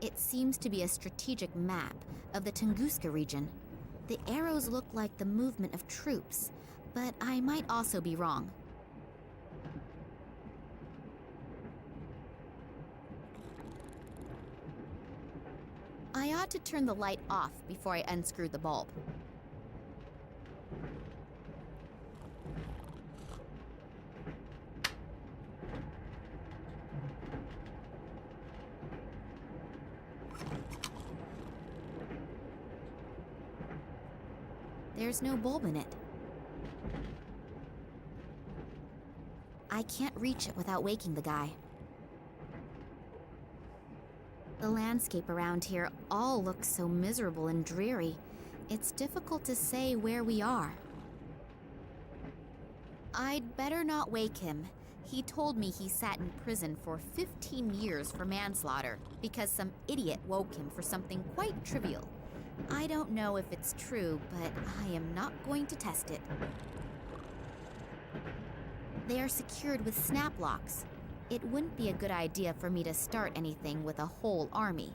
It seems to be a strategic map of the Tunguska region. The arrows look like the movement of troops, but I might also be wrong. I ought to turn the light off before I unscrew the bulb. There's no bulb in it. I can't reach it without waking the guy. The landscape around here all looks so miserable and dreary. It's difficult to say where we are. I'd better not wake him. He told me he sat in prison for 15 years for manslaughter because some idiot woke him for something quite trivial. I don't know if it's true, but I am not going to test it. They are secured with snap locks. It wouldn't be a good idea for me to start anything with a whole army.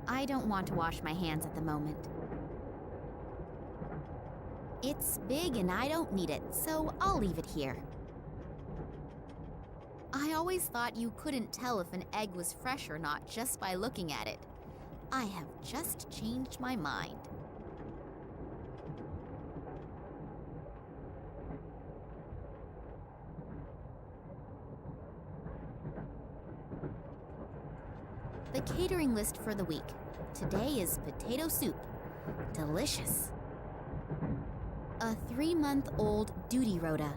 I don't want to wash my hands at the moment. It's big and I don't need it, so I'll leave it here. I always thought you couldn't tell if an egg was fresh or not just by looking at it. I have just changed my mind. The catering list for the week. Today is potato soup. Delicious. A 3-month-old duty rota.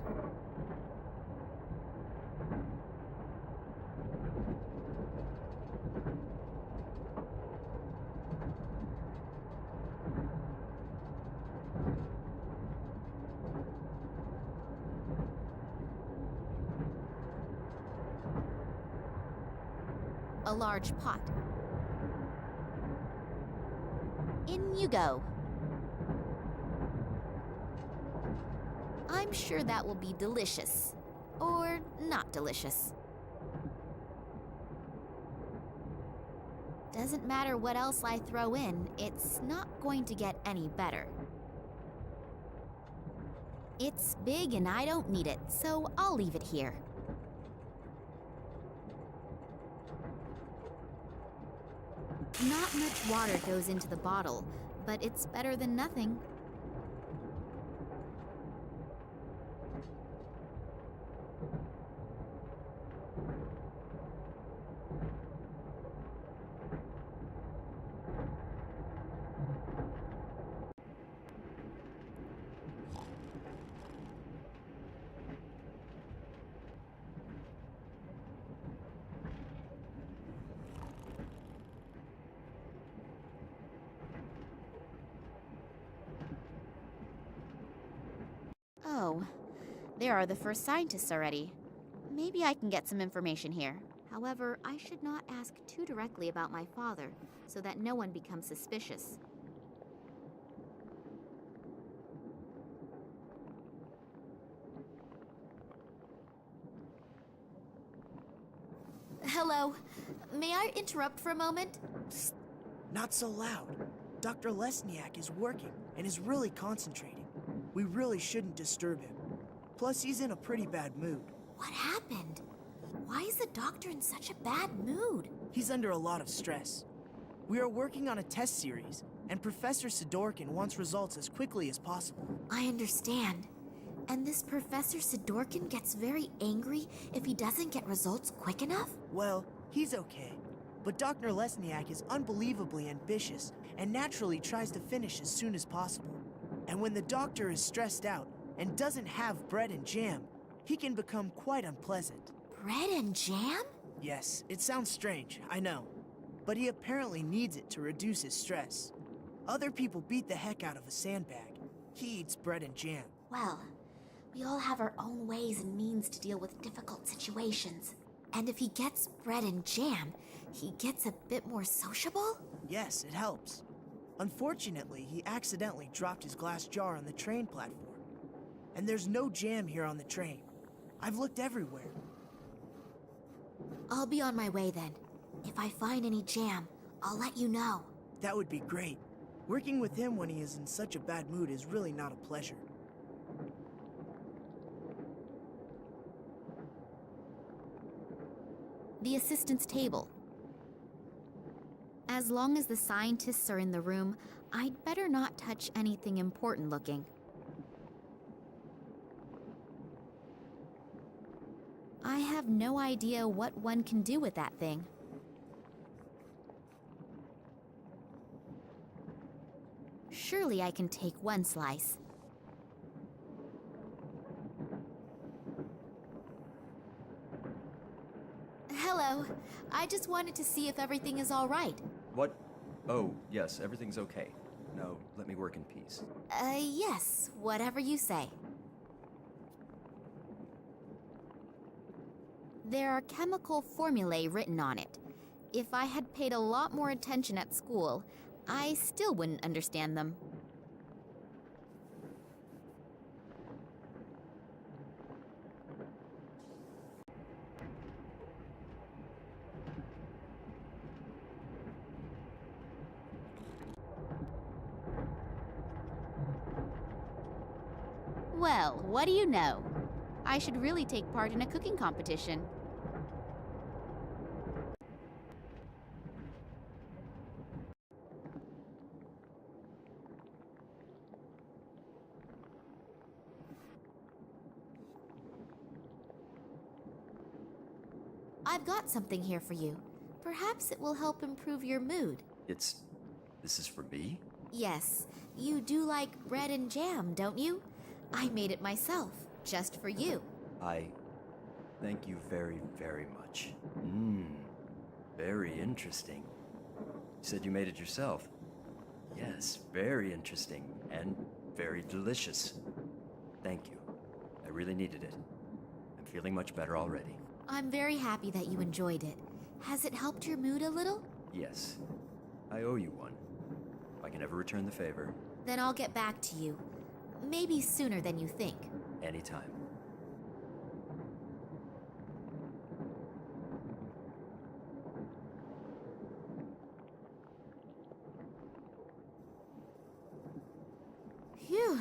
A large pot. In you go. I'm sure that will be delicious. Or not delicious. Doesn't matter what else I throw in, it's not going to get any better. It's big and I don't need it, so I'll leave it here. Not much water goes into the bottle, but it's better than nothing. Oh, there are the first scientists already. Maybe I can get some information here. However, I should not ask too directly about my father, so that no one becomes suspicious. Hello. May I interrupt for a moment? Psst. Not so loud. Dr. Lesniak is working and is really concentrating. We really shouldn't disturb him. Plus, he's in a pretty bad mood. What happened? Why is the doctor in such a bad mood? He's under a lot of stress. We are working on a test series, and Professor Sidorkin wants results as quickly as possible. I understand. And this Professor Sidorkin gets very angry if he doesn't get results quick enough? Well, he's okay. But Dr. Lesniak is unbelievably ambitious and naturally tries to finish as soon as possible. And when the doctor is stressed out and doesn't have bread and jam, he can become quite unpleasant. Bread and jam? Yes, it sounds strange, I know. But he apparently needs it to reduce his stress. Other people beat the heck out of a sandbag. He eats bread and jam. Well, we all have our own ways and means to deal with difficult situations. And if he gets bread and jam, he gets a bit more sociable? Yes, it helps. Unfortunately, he accidentally dropped his glass jar on the train platform. And there's no jam here on the train. I've looked everywhere. I'll be on my way then. If I find any jam, I'll let you know. That would be great. Working with him when he is in such a bad mood is really not a pleasure. The assistant's table. As long as the scientists are in the room, I'd better not touch anything important looking. I have no idea what one can do with that thing. Surely I can take one slice. Hello. I just wanted to see if everything is all right. What? Oh, yes, everything's okay. Now, let me work in peace. Yes, whatever you say. There are chemical formulae written on it. If I had paid a lot more attention at school, I still wouldn't understand them. Well, what do you know? I should really take part in a cooking competition. I've got something here for you. Perhaps it will help improve your mood. This is for me? Yes, you do like bread and jam, don't you? I made it myself, just for you. Thank you very, very much. Very interesting. You said you made it yourself. Yes, very interesting and very delicious. Thank you. I really needed it. I'm feeling much better already. I'm very happy that you enjoyed it. Has it helped your mood a little? Yes. I owe you one. If I can ever return the favor. Then I'll get back to you. Maybe sooner than you think. Anytime. Phew,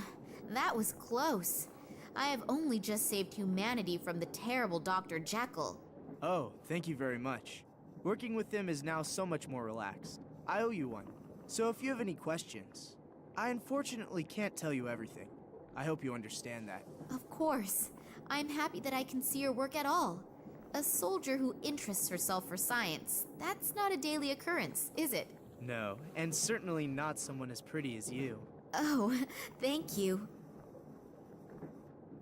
that was close. I have only just saved humanity from the terrible Dr. Jekyll. Oh, thank you very much. Working with him is now so much more relaxed. I owe you one. So if you have any questions, I unfortunately can't tell you everything. I hope you understand that. Of course. I'm happy that I can see your work at all. A soldier who interests herself for science, that's not a daily occurrence, is it? No, and certainly not someone as pretty as you. Oh, thank you.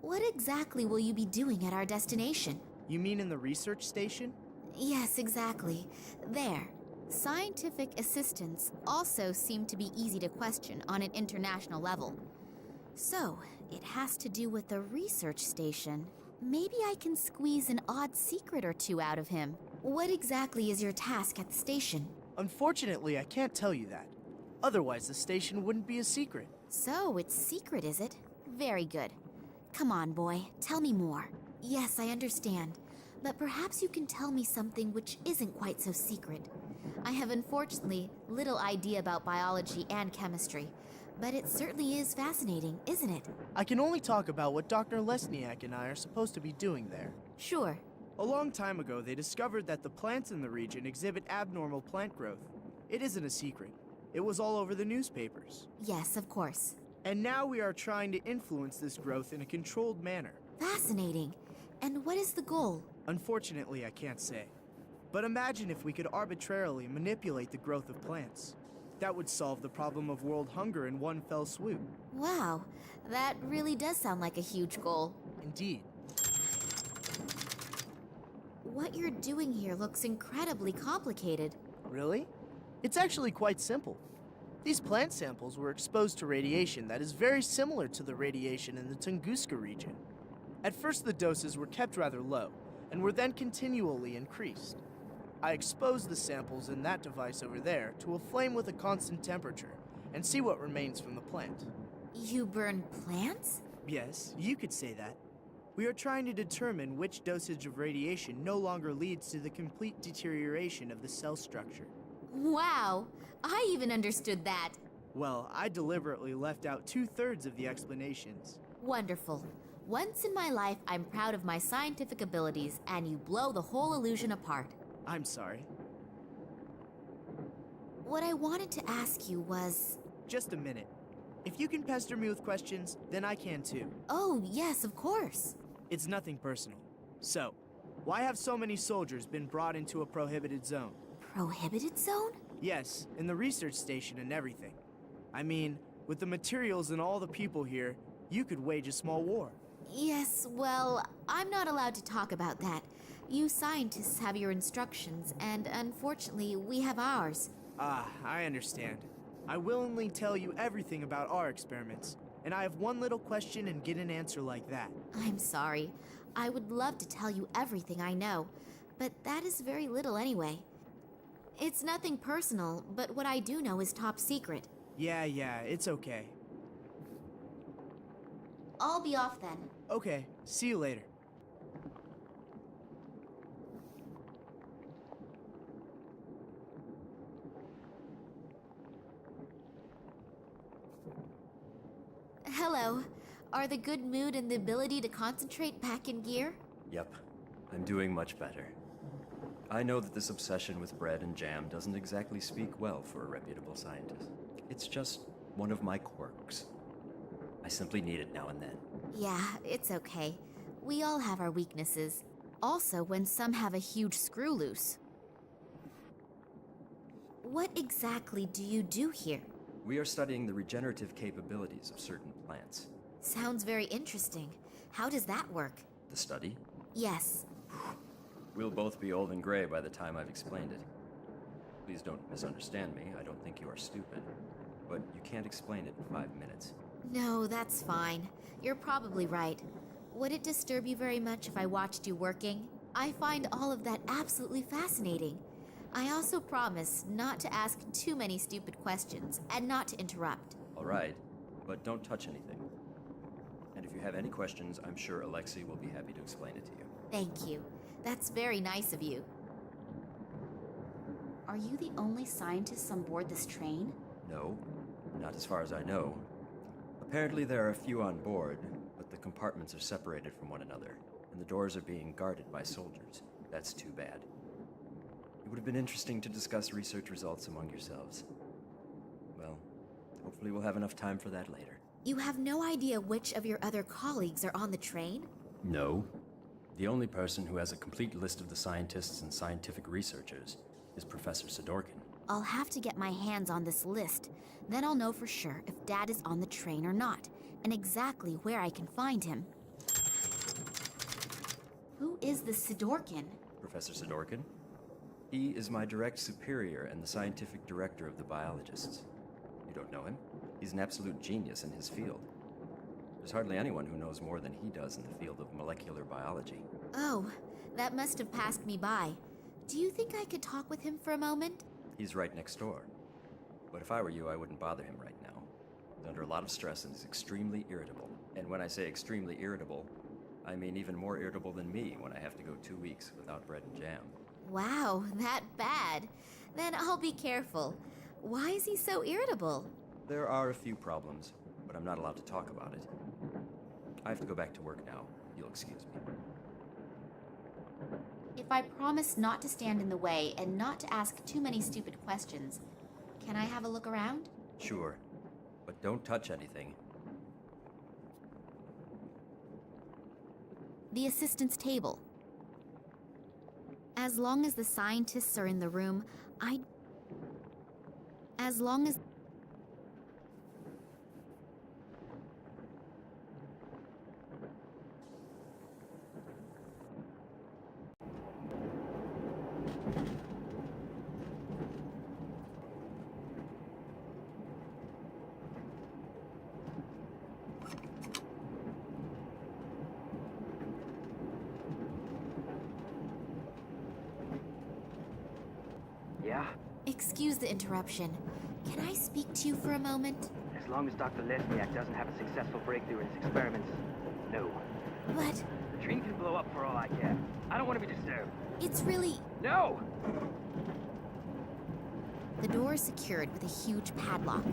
What exactly will you be doing at our destination? You mean in the research station? Yes, exactly. There. Scientific assistants also seem to be easy to question on an international level. So, it has to do with the research station. Maybe I can squeeze an odd secret or two out of him. What exactly is your task at the station? Unfortunately, I can't tell you that. Otherwise, the station wouldn't be a secret. So, it's secret, is it? Very good. Come on, boy. Tell me more. Yes, I understand. But perhaps you can tell me something which isn't quite so secret. I have unfortunately little idea about biology and chemistry, but it certainly is fascinating, isn't it? I can only talk about what Dr. Lesniak and I are supposed to be doing there. Sure. A long time ago, they discovered that the plants in the region exhibit abnormal plant growth. It isn't a secret. It was all over the newspapers. Yes, of course. And now we are trying to influence this growth in a controlled manner. Fascinating. And what is the goal? Unfortunately, I can't say. But imagine if we could arbitrarily manipulate the growth of plants. That would solve the problem of world hunger in one fell swoop. Wow, that really does sound like a huge goal. Indeed. What you're doing here looks incredibly complicated. Really? It's actually quite simple. These plant samples were exposed to radiation that is very similar to the radiation in the Tunguska region. At first, the doses were kept rather low, and were then continually increased. I exposed the samples in that device over there to a flame with a constant temperature, and see what remains from the plant. You burn plants? Yes, you could say that. We are trying to determine which dosage of radiation no longer leads to the complete deterioration of the cell structure. Wow, I even understood that. Well, I deliberately left out 2/3 of the explanations. Wonderful. Once in my life, I'm proud of my scientific abilities, and you blow the whole illusion apart. I'm sorry. What I wanted to ask you was... Just a minute. If you can pester me with questions, then I can too. Oh, yes, of course. It's nothing personal. So, why have so many soldiers been brought into a prohibited zone? Prohibited zone? Yes, in the research station and everything. I mean, with the materials and all the people here, you could wage a small war. Yes, well, I'm not allowed to talk about that. You scientists have your instructions, and unfortunately, we have ours. Ah, I understand. I willingly tell you everything about our experiments, and I have one little question and get an answer like that. I'm sorry. I would love to tell you everything I know, but that is very little anyway. It's nothing personal, but what I do know is top secret. Yeah, it's okay. I'll be off then. Okay, see you later. Hello. Are the good mood and the ability to concentrate back in gear? Yep, I'm doing much better. I know that this obsession with bread and jam doesn't exactly speak well for a reputable scientist. It's just one of my quirks. I simply need it now and then. Yeah, it's okay. We all have our weaknesses. Also, when some have a huge screw loose. What exactly do you do here? We are studying the regenerative capabilities of certain plants. Sounds very interesting. How does that work? The study? Yes. We'll both be old and gray by the time I've explained it. Please don't misunderstand me. I don't think you are stupid. But you can't explain it in 5 minutes. No, that's fine. You're probably right. Would it disturb you very much if I watched you working? I find all of that absolutely fascinating. I also promise not to ask too many stupid questions and not to interrupt. All right, but don't touch anything. And if you have any questions, I'm sure Alexei will be happy to explain it to you. Thank you. That's very nice of you. Are you the only scientists on board this train? No, not as far as I know. Apparently there are a few on board, but the compartments are separated from one another, and the doors are being guarded by soldiers. That's too bad. It would have been interesting to discuss research results among yourselves. Well, hopefully we'll have enough time for that later. You have no idea which of your other colleagues are on the train? No. The only person who has a complete list of the scientists and scientific researchers is Professor Sidorkin. I'll have to get my hands on this list. Then I'll know for sure if Dad is on the train or not, and exactly where I can find him. Who is this Sidorkin? Professor Sidorkin? He is my direct superior and the scientific director of the biologists. You don't know him? He's an absolute genius in his field. There's hardly anyone who knows more than he does in the field of molecular biology. Oh, that must have passed me by. Do you think I could talk with him for a moment? He's right next door. But if I were you, I wouldn't bother him right now. He's under a lot of stress and is extremely irritable. And when I say extremely irritable, I mean even more irritable than me when I have to go 2 weeks without bread and jam. Wow, that bad. Then I'll be careful. Why is he so irritable? There are a few problems, but I'm not allowed to talk about it. I have to go back to work now. You'll excuse me. If I promise not to stand in the way and not to ask too many stupid questions, can I have a look around? Sure, but don't touch anything. The assistant's table. As long as the scientists are in the room, As long as... Yeah? Excuse the interruption. Can I speak to you for a moment? As long as Dr. Lesniak doesn't have a successful breakthrough in his experiments, no. But The dream can blow up for all I care. I don't want to be disturbed. it's really... No! The door is secured with a huge padlock.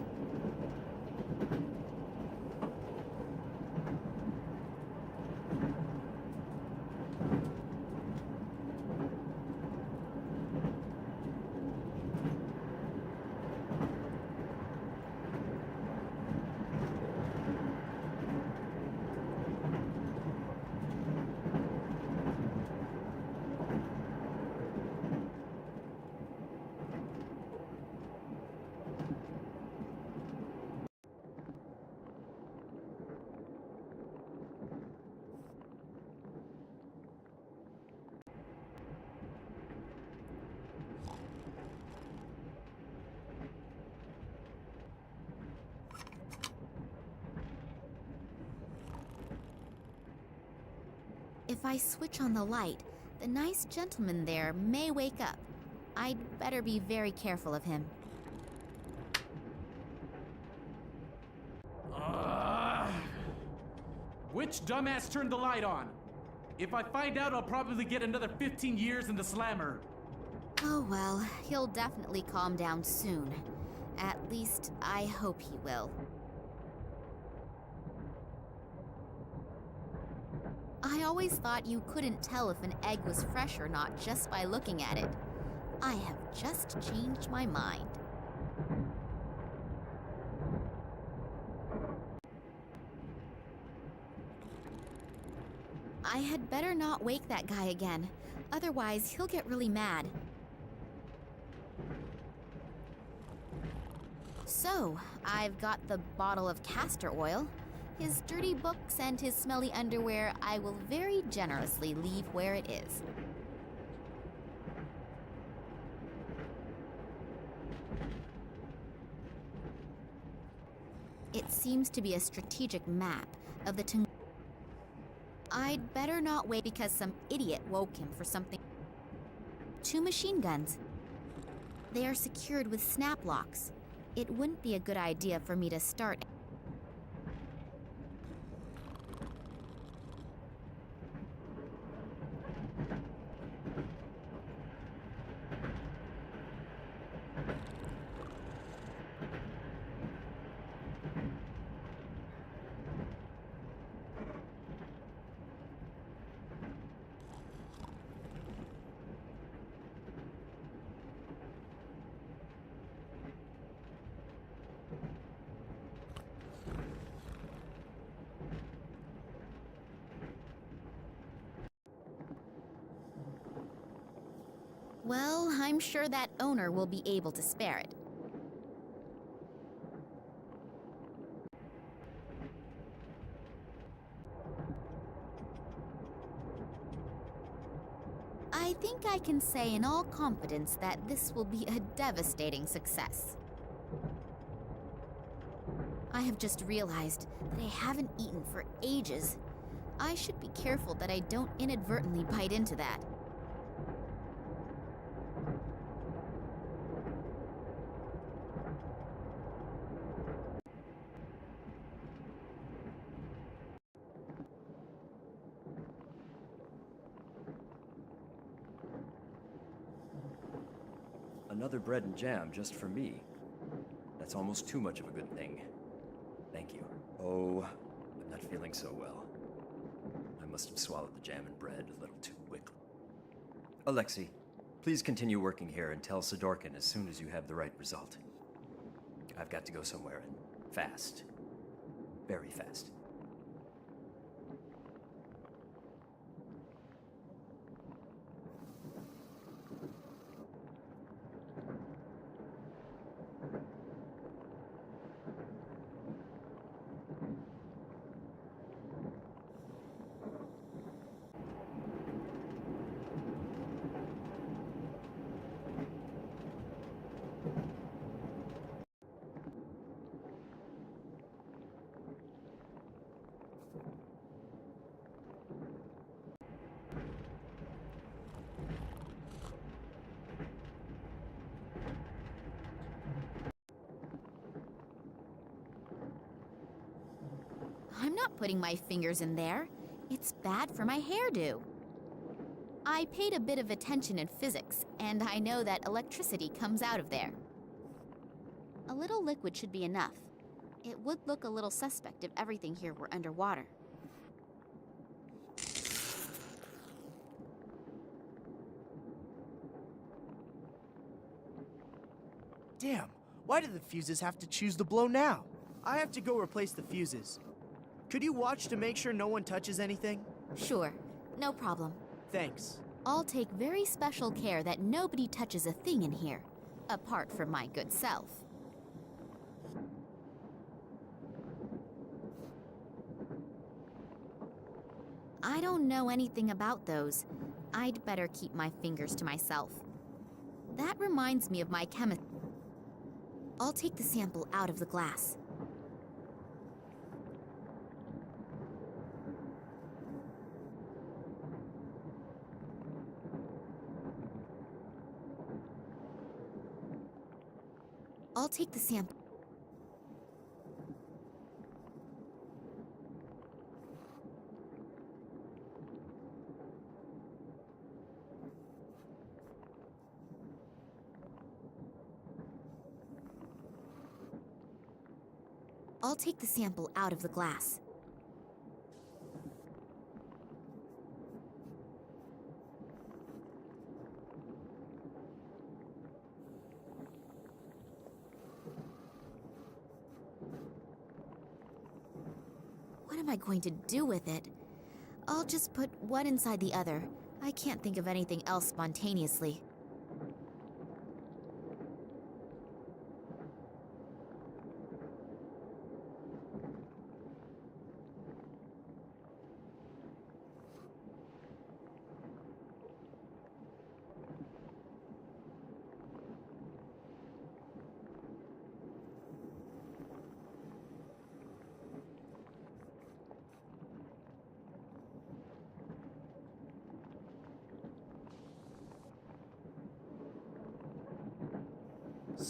If I switch on the light, the nice gentleman there may wake up. I'd better be very careful of him. Which dumbass turned the light on? If I find out, I'll probably get another 15 years in the slammer. Oh well, he'll definitely calm down soon. At least, I hope he will. I always thought you couldn't tell if an egg was fresh or not just by looking at it. I have just changed my mind. I had better not wake that guy again. Otherwise, he'll get really mad. So, I've got the bottle of castor oil. His dirty books and his smelly underwear I will very generously leave where it is. It seems to be a strategic map of the Tunguska. I'd better not wait because some idiot woke him for something. 2 machine guns. They are secured with snap locks. It wouldn't be a good idea for me to start. Well, I'm sure that owner will be able to spare it. I think I can say in all confidence that this will be a devastating success. I have just realized that I haven't eaten for ages. I should be careful that I don't inadvertently bite into that. Another bread and jam just for me. That's almost too much of a good thing. Thank you. Oh, I'm not feeling so well. I must have swallowed the jam and bread a little too quickly. Alexei, please continue working here and tell Sidorkin as soon as you have the right result. I've got to go somewhere and fast. Very fast. I'm not putting my fingers in there. It's bad for my hairdo. I paid a bit of attention in physics, and I know that electricity comes out of there. A little liquid should be enough. It would look a little suspect if everything here were underwater. Damn, why do the fuses have to choose to blow now? I have to go replace the fuses. Could you watch to make sure no one touches anything? Sure, no problem. Thanks. I'll take very special care that nobody touches a thing in here, apart from my good self. I don't know anything about those. I'd better keep my fingers to myself. That reminds me of my chemistry. I'll take the sample out of the glass. I'll take the sample. I'll take the sample out of the glass. What am I going to do with it? I'll just put one inside the other. I can't think of anything else spontaneously.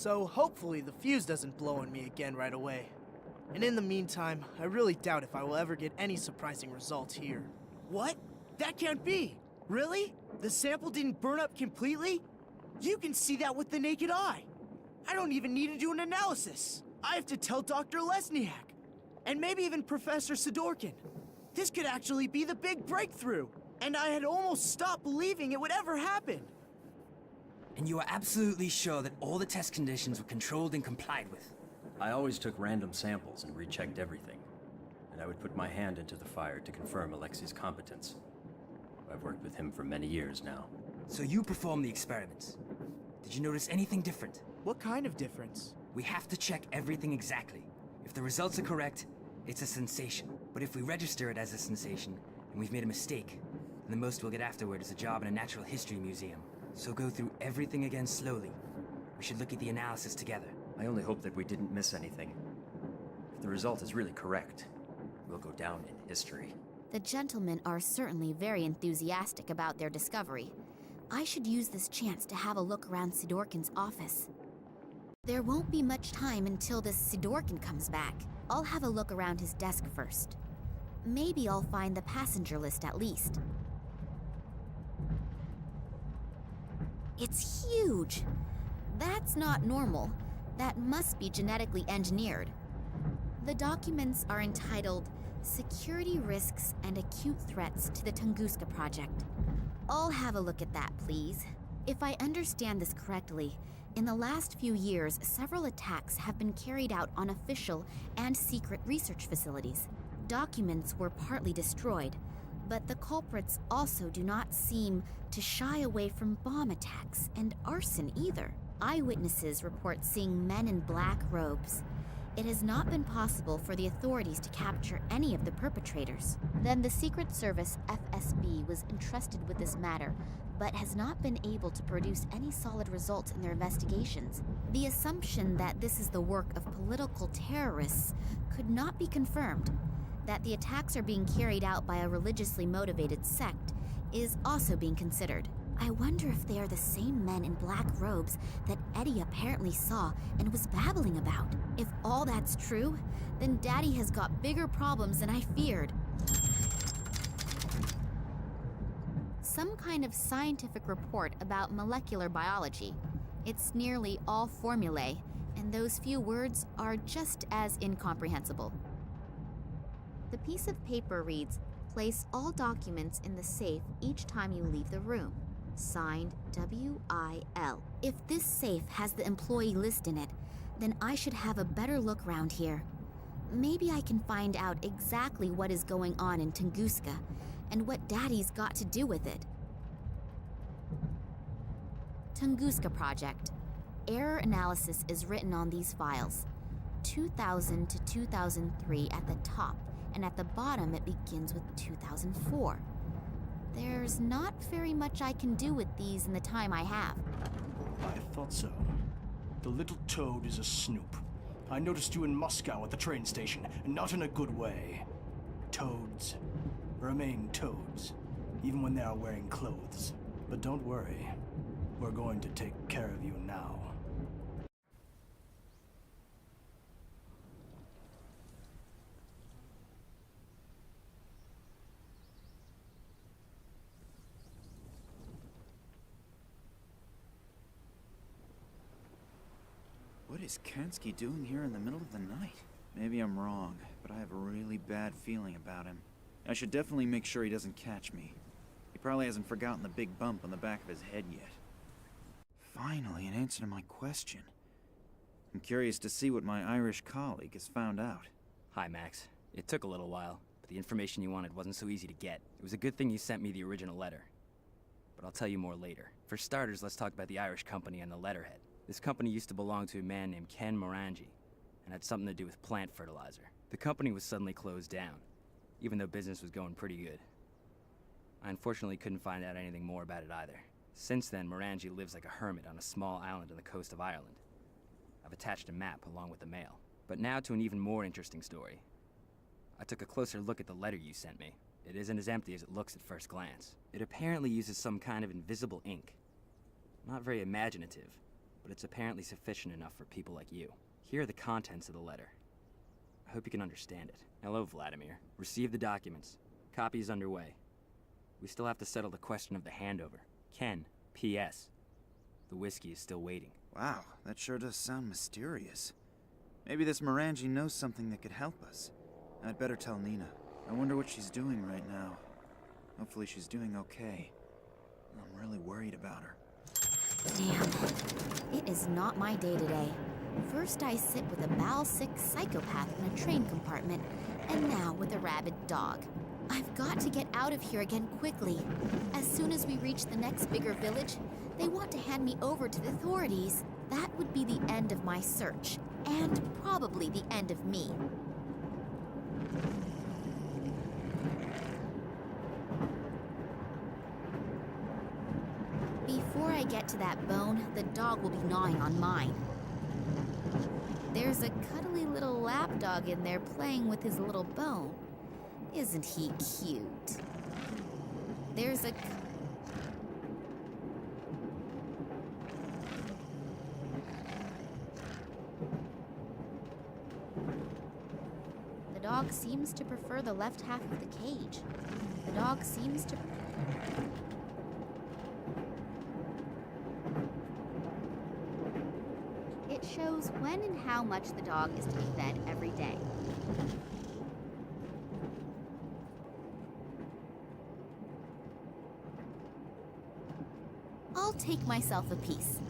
So hopefully the fuse doesn't blow on me again right away. And in the meantime, I really doubt if I will ever get any surprising results here. What? That can't be! Really? The sample didn't burn up completely? You can see that with the naked eye! I don't even need to do an analysis! I have to tell Dr. Lesniak! And maybe even Professor Sidorkin. This could actually be the big breakthrough! And I had almost stopped believing it would ever happen! And you are absolutely sure that all the test conditions were controlled and complied with? I always took random samples and rechecked everything. And I would put my hand into the fire to confirm Alexei's competence. I've worked with him for many years now. So you performed the experiments. Did you notice anything different? What kind of difference? We have to check everything exactly. If the results are correct, it's a sensation. But if we register it as a sensation, and we've made a mistake, then the most we'll get afterward is a job in a natural history museum. So go through everything again slowly. We should look at the analysis together. I only hope that we didn't miss anything. If the result is really correct, we'll go down in history. The gentlemen are certainly very enthusiastic about their discovery. I should use this chance to have a look around Sidorkin's office. There won't be much time until this Sidorkin comes back. I'll have a look around his desk first. Maybe I'll find the passenger list at least. It's huge! That's not normal. That must be genetically engineered. The documents are entitled Security Risks and Acute Threats to the Tunguska Project. I'll have a look at that, please. If I understand this correctly, in the last few years, several attacks have been carried out on official and secret research facilities. Documents were partly destroyed, but the culprits also do not seem to shy away from bomb attacks and arson either. Eyewitnesses report seeing men in black robes. It has not been possible for the authorities to capture any of the perpetrators. Then the Secret Service FSB was entrusted with this matter, but has not been able to produce any solid results in their investigations. The assumption that this is the work of political terrorists could not be confirmed. That the attacks are being carried out by a religiously motivated sect is also being considered. I wonder if they are the same men in black robes that Eddie apparently saw and was babbling about. If all that's true, then Daddy has got bigger problems than I feared. Some kind of scientific report about molecular biology. It's nearly all formulae, and those few words are just as incomprehensible. The piece of paper reads, "Place all documents in the safe each time you leave the room. Signed, W.I.L." If this safe has the employee list in it, then I should have a better look round here. Maybe I can find out exactly what is going on in Tunguska and what Daddy's got to do with it. Tunguska Project. Error analysis is written on these files. 2000 to 2003 at the top, and at the bottom it begins with 2004. There's not very much I can do with these in the time I have. I thought so. The little toad is a snoop. I noticed you in Moscow at the train station, and not in a good way. Toads remain toads, even when they are wearing clothes. But don't worry, we're going to take care of you now. What is Kansky doing here in the middle of the night? Maybe I'm wrong, but I have a really bad feeling about him. I should definitely make sure he doesn't catch me. He probably hasn't forgotten the big bump on the back of his head yet. Finally, an answer to my question. I'm curious to see what my Irish colleague has found out. Hi, Max. It took a little while, but the information you wanted wasn't so easy to get. It was a good thing you sent me the original letter. But I'll tell you more later. For starters, let's talk about the Irish company and the letterhead. This company used to belong to a man named Ken Morangi, and had something to do with plant fertilizer. The company was suddenly closed down, even though business was going pretty good. I unfortunately couldn't find out anything more about it either. Since then, Morangi lives like a hermit on a small island on the coast of Ireland. I've attached a map along with the mail. But now to an even more interesting story. I took a closer look at the letter you sent me. It isn't as empty as it looks at first glance. It apparently uses some kind of invisible ink. Not very imaginative, but it's apparently sufficient enough for people like you. Here are the contents of the letter. I hope you can understand it. Hello, Vladimir. Receive the documents. Copy is underway. We still have to settle the question of the handover. Ken, P.S. The whiskey is still waiting. Wow, that sure does sound mysterious. Maybe this Morangi knows something that could help us. I'd better tell Nina. I wonder what she's doing right now. Hopefully she's doing okay. I'm really worried about her. Damn. It is not my day today. First I sit with a bowel-sick psychopath in a train compartment, and now with a rabid dog. I've got to get out of here again quickly. As soon as we reach the next bigger village, they want to hand me over to the authorities. That would be the end of my search, and probably the end of me. Before I get to that bone, the dog will be gnawing on mine. There's a cuddly little lapdog in there playing with his little bone. Isn't he cute? There's a... The dog seems to prefer the left half of the cage. The dog seems to... It shows when and how much the dog is to be fed every day. I'll take myself a piece.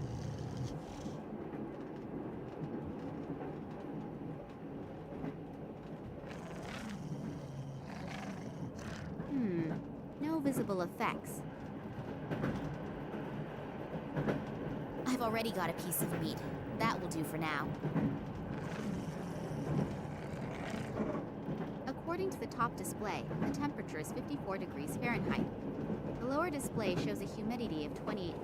No visible effects. I've already got a piece of meat. That will do for now. According to the top display, the temperature is 54 degrees Fahrenheit. The lower display shows a humidity of 28%.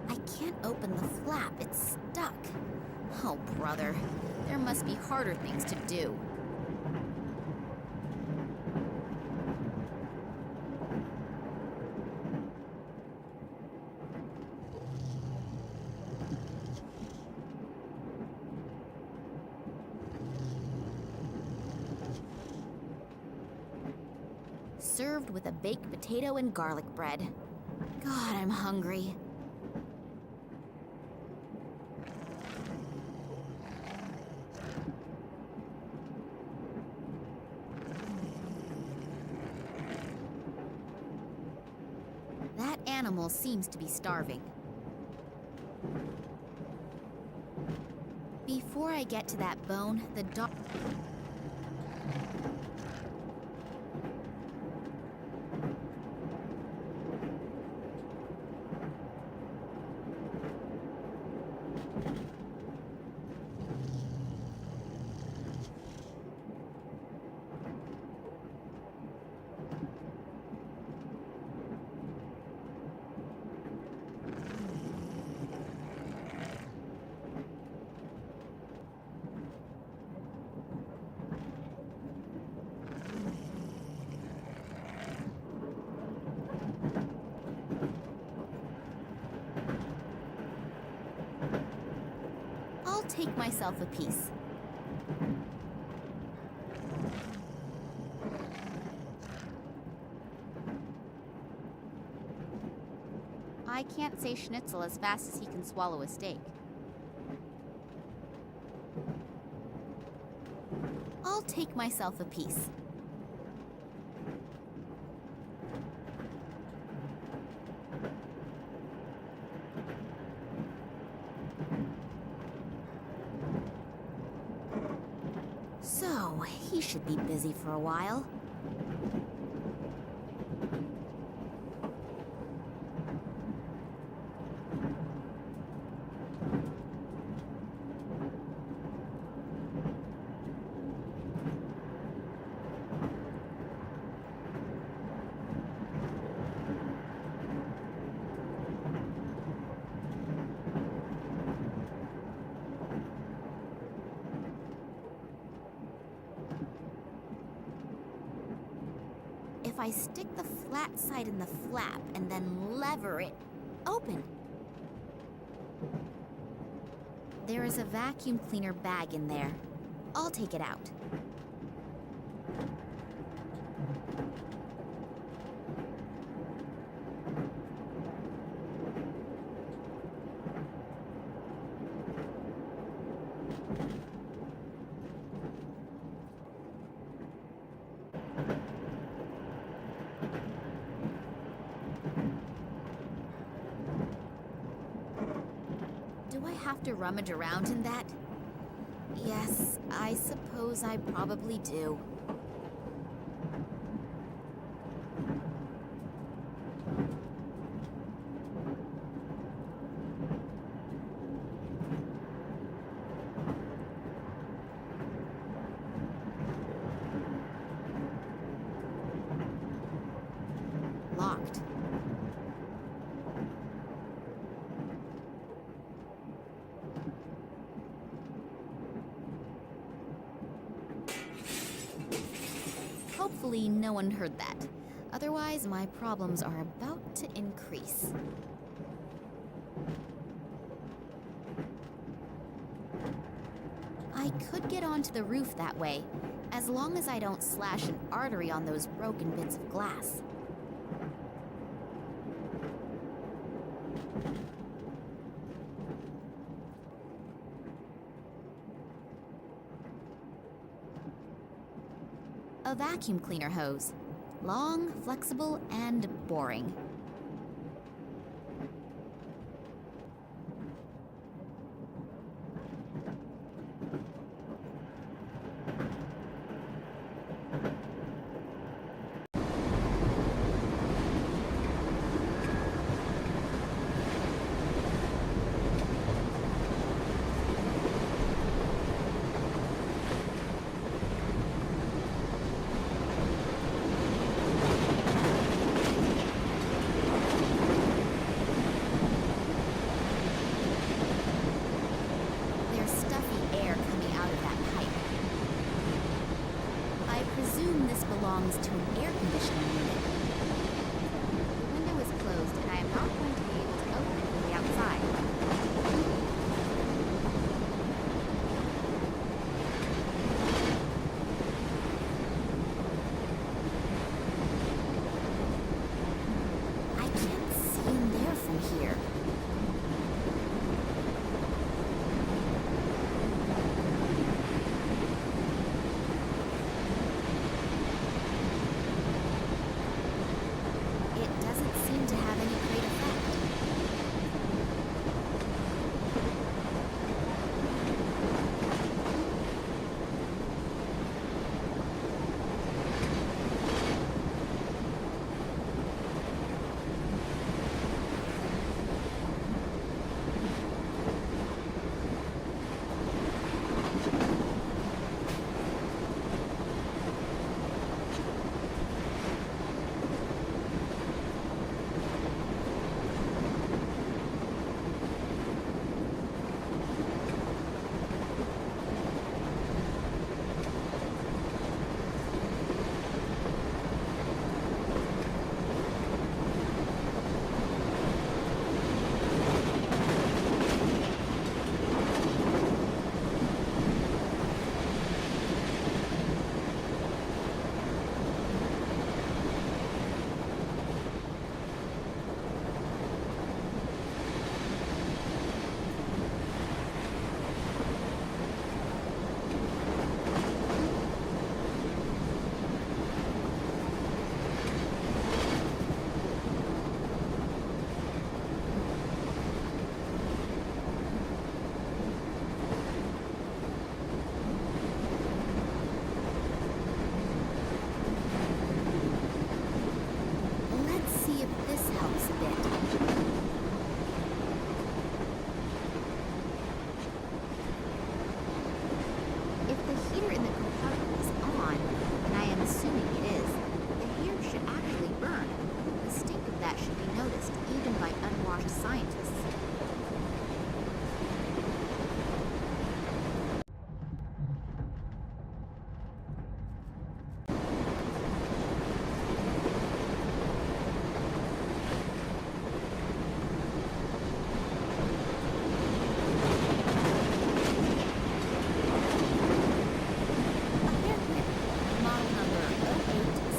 I can't open the flap. It's stuck. Oh, brother. There must be harder things to do. Served with a baked potato and garlic bread. God, I'm hungry. That animal seems to be starving. Before I get to that bone, the dog... I'll take myself a piece. I can't say schnitzel as fast as he can swallow a steak. I'll take myself a piece. So, he should be busy for a while. If I stick the flat side in the flap and then lever it open. There is a vacuum cleaner bag in there. I'll take it out. Do I have to rummage around in that? Yes, I suppose I probably do. Locked. Hopefully no one heard that. Otherwise, my problems are about to increase. I could get onto the roof that way, as long as I don't slash an artery on those broken bits of glass. A vacuum cleaner hose. Long, flexible, and boring. presume this belongs to an air conditioning unit. The window is closed, and I am not going to be able to open it from the outside. I can't see in there from here. It doesn't seem to have any great effect. Let's see if this helps a bit. If the heater in the compartment is on, and I am assuming it is, the hair should actually burn. The stink of that should be noticed even by unwashed scientists. A hair clip, model number 08/15.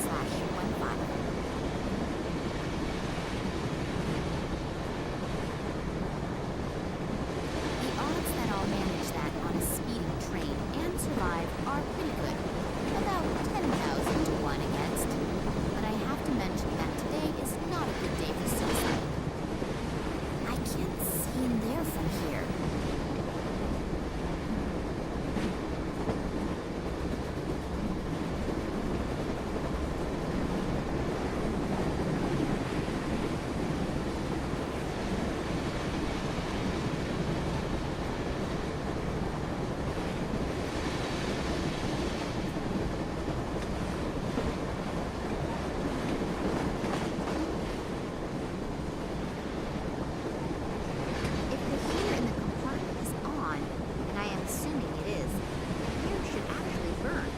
The odds that I'll manage that on a speeding train and survive are pretty good. About 10,000 to 1 against. But I have to mention that today is not a good day for suicide. I can't see in there from here. If the heater in the compartment is on, and I am assuming it is, the hair should actually burn.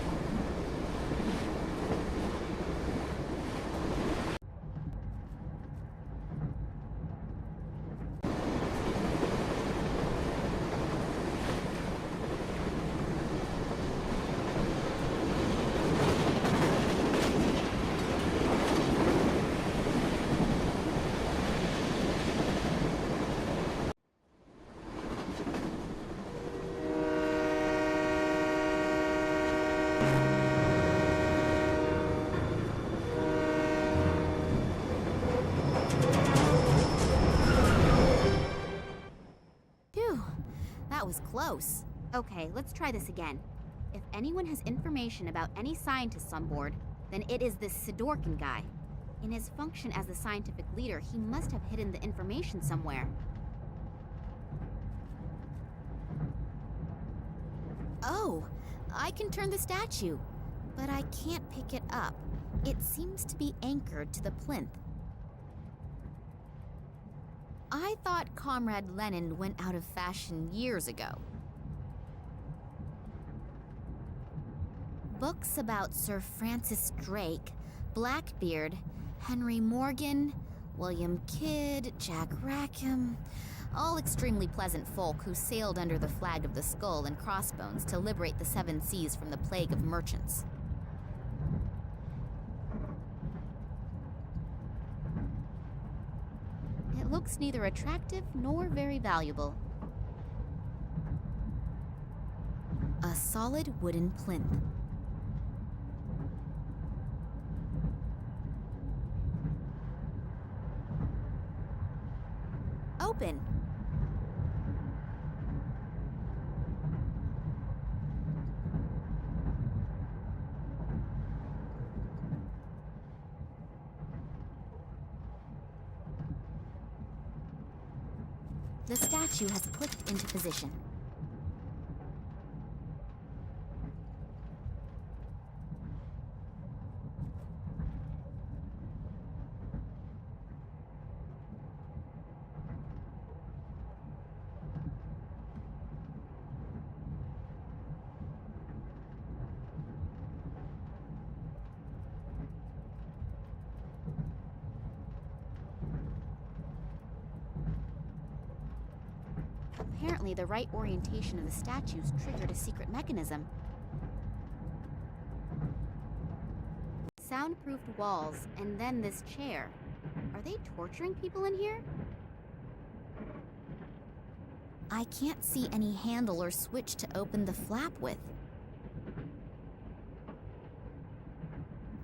Phew, that was close. Okay, let's try this again. If anyone has information about any scientists on board, then it is this Sidorkin guy. In his function as the scientific leader, he must have hidden the information somewhere. Oh, I can turn the statue, but I can't pick it up. It seems to be anchored to the plinth. I thought Comrade Lenin went out of fashion years ago. Books about Sir Francis Drake, Blackbeard, Henry Morgan, William Kidd, Jack Rackham, all extremely pleasant folk who sailed under the flag of the Skull and Crossbones to liberate the Seven Seas from the plague of merchants. It looks neither attractive nor very valuable. A solid wooden plinth. Open. The statue has clicked into position. Apparently, the right orientation of the statues triggered a secret mechanism. Soundproofed walls, and then this chair. Are they torturing people in here? I can't see any handle or switch to open the flap with.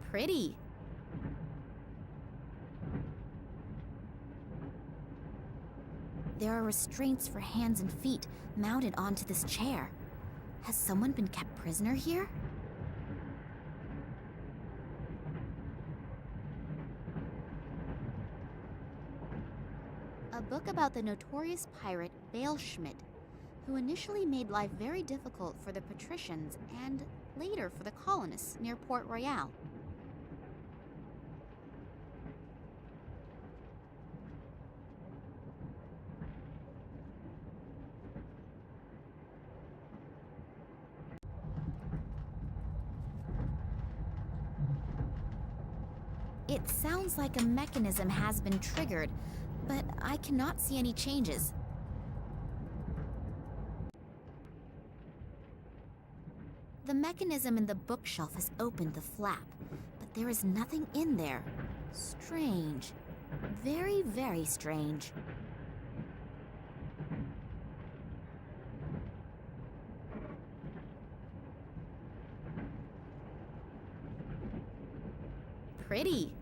Pretty. There are restraints for hands and feet mounted onto this chair. Has someone been kept prisoner here? A book about the notorious pirate Bale Schmidt, who initially made life very difficult for the patricians and later for the colonists near Port Royal. It sounds like a mechanism has been triggered, but I cannot see any changes. The mechanism in the bookshelf has opened the flap, but there is nothing in there. Strange. Very, very strange. Pretty.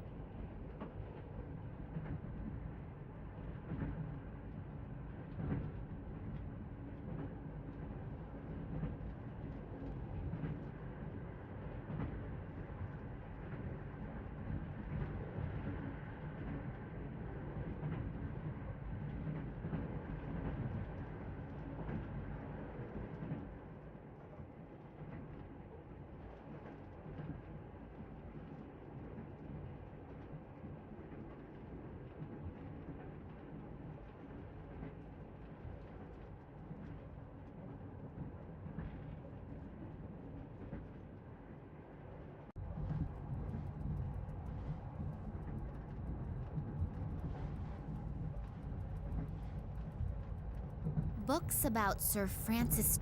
Books about Sir Francis...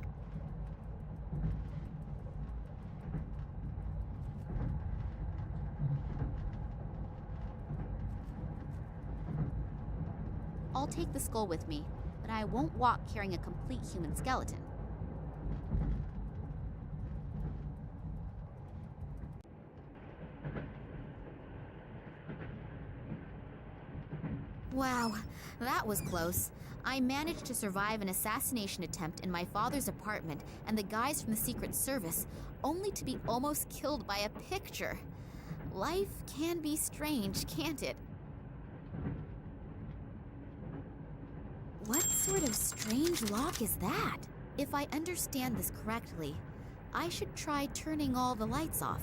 I'll take the skull with me, but I won't walk carrying a complete human skeleton. Wow, that was close. I managed to survive an assassination attempt in my father's apartment and the guys from the Secret Service, only to be almost killed by a picture. Life can be strange, can't it? What sort of strange lock is that? If I understand this correctly, I should try turning all the lights off.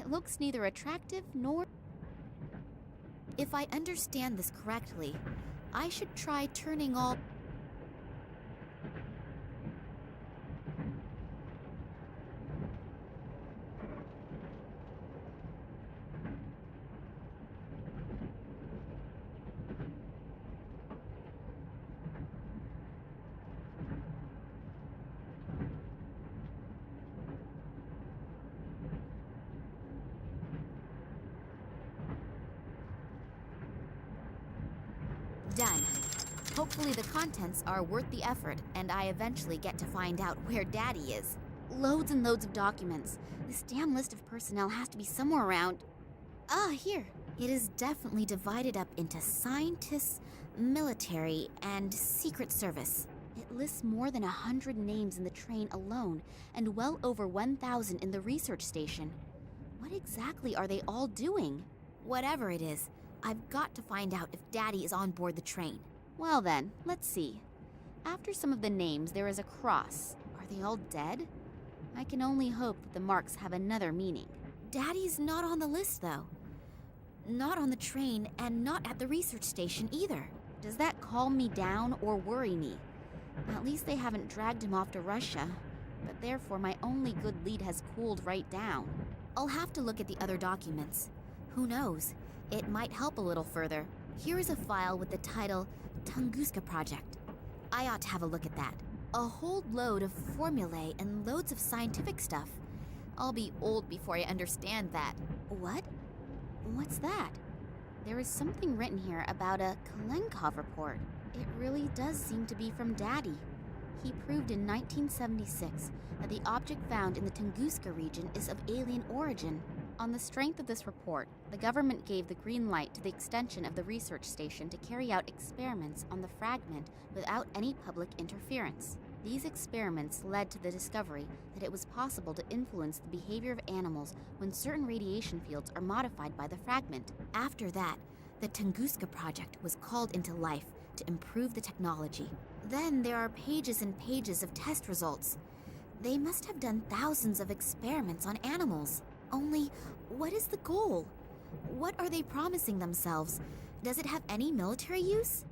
It looks neither attractive nor... If I understand this correctly, I should try turning all... Done. Hopefully the contents are worth the effort, and I eventually get to find out where Daddy is. Loads and loads of documents. This damn list of personnel has to be somewhere around... Ah, here. It is definitely divided up into scientists, military, and Secret Service. It lists more than 100 names in the train alone, and well over 1,000 in the research station. What exactly are they all doing? Whatever it is, I've got to find out if Daddy is on board the train. Well then, let's see. After some of the names, there is a cross. Are they all dead? I can only hope that the marks have another meaning. Daddy's not on the list, though. Not on the train, and not at the research station either. Does that calm me down or worry me? At least they haven't dragged him off to Russia, but therefore my only good lead has cooled right down. I'll have to look at the other documents. Who knows? It might help a little further. Here is a file with the title Tunguska Project. I ought to have a look at that. A whole load of formulae and loads of scientific stuff. I'll be old before I understand that. What? What's that? There is something written here about a Kalenkov report. It really does seem to be from Daddy. He proved in 1976 that the object found in the Tunguska region is of alien origin. On the strength of this report, the government gave the green light to the extension of the research station to carry out experiments on the fragment without any public interference. These experiments led to the discovery that it was possible to influence the behavior of animals when certain radiation fields are modified by the fragment. After that, the Tunguska project was called into life to improve the technology. Then there are pages and pages of test results. They must have done thousands of experiments on animals. Only, what is the goal? What are they promising themselves? Does it have any military use?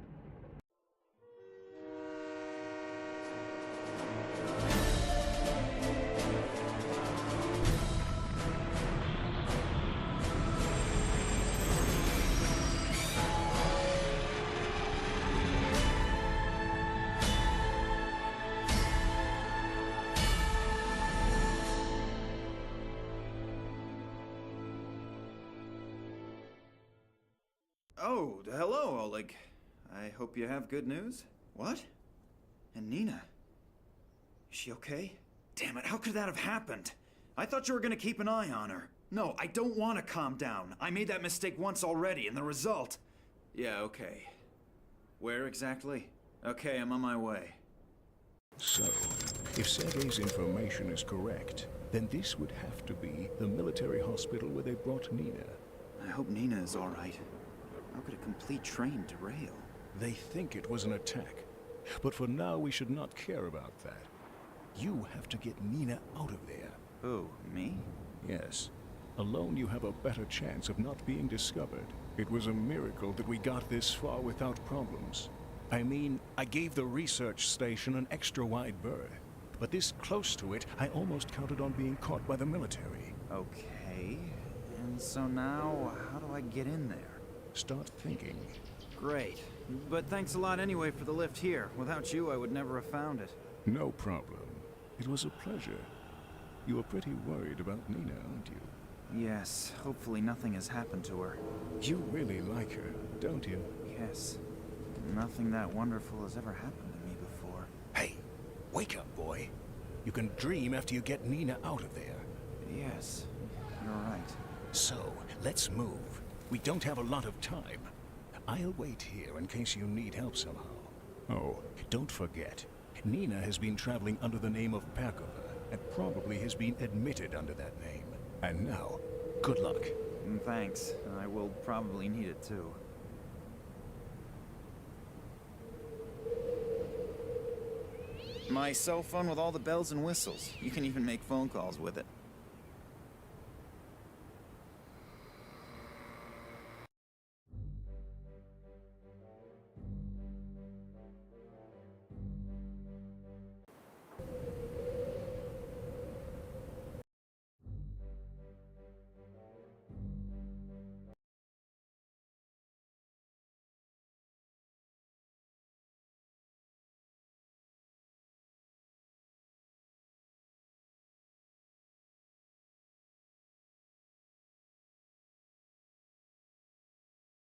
Oh, hello, Oleg. I hope you have good news. What? And Nina? Is she okay? Damn it, how could that have happened? I thought you were gonna keep an eye on her. No, I don't want to calm down. I made that mistake once already, and the result... Yeah, okay. Where exactly? Okay, I'm on my way. So, if Sergei's information is correct, then this would have to be the military hospital where they brought Nina. I hope Nina is all right. How could a complete train derail? They think it was an attack. But for now, we should not care about that. You have to get Nina out of there. Who, me? Yes. Alone, you have a better chance of not being discovered. It was a miracle that we got this far without problems. I mean, I gave the research station an extra wide berth. But this close to it, I almost counted on being caught by the military. Okay. And so now, how do I get in there? Start thinking. Great. But thanks a lot anyway for the lift here. Without you, I would never have found it. No problem. It was a pleasure. You were pretty worried about Nina, aren't you? Yes. Hopefully nothing has happened to her. You really like her, don't you? Yes. Nothing that wonderful has ever happened to me before. Hey, wake up, boy. You can dream after you get Nina out of there. Yes, you're right. So, let's move. We don't have a lot of time. I'll wait here in case you need help somehow. Oh, don't forget, Nina has been traveling under the name of Perkova, and probably has been admitted under that name. And now, good luck. Thanks. I will probably need it too. My cell phone with all the bells and whistles. You can even make phone calls with it.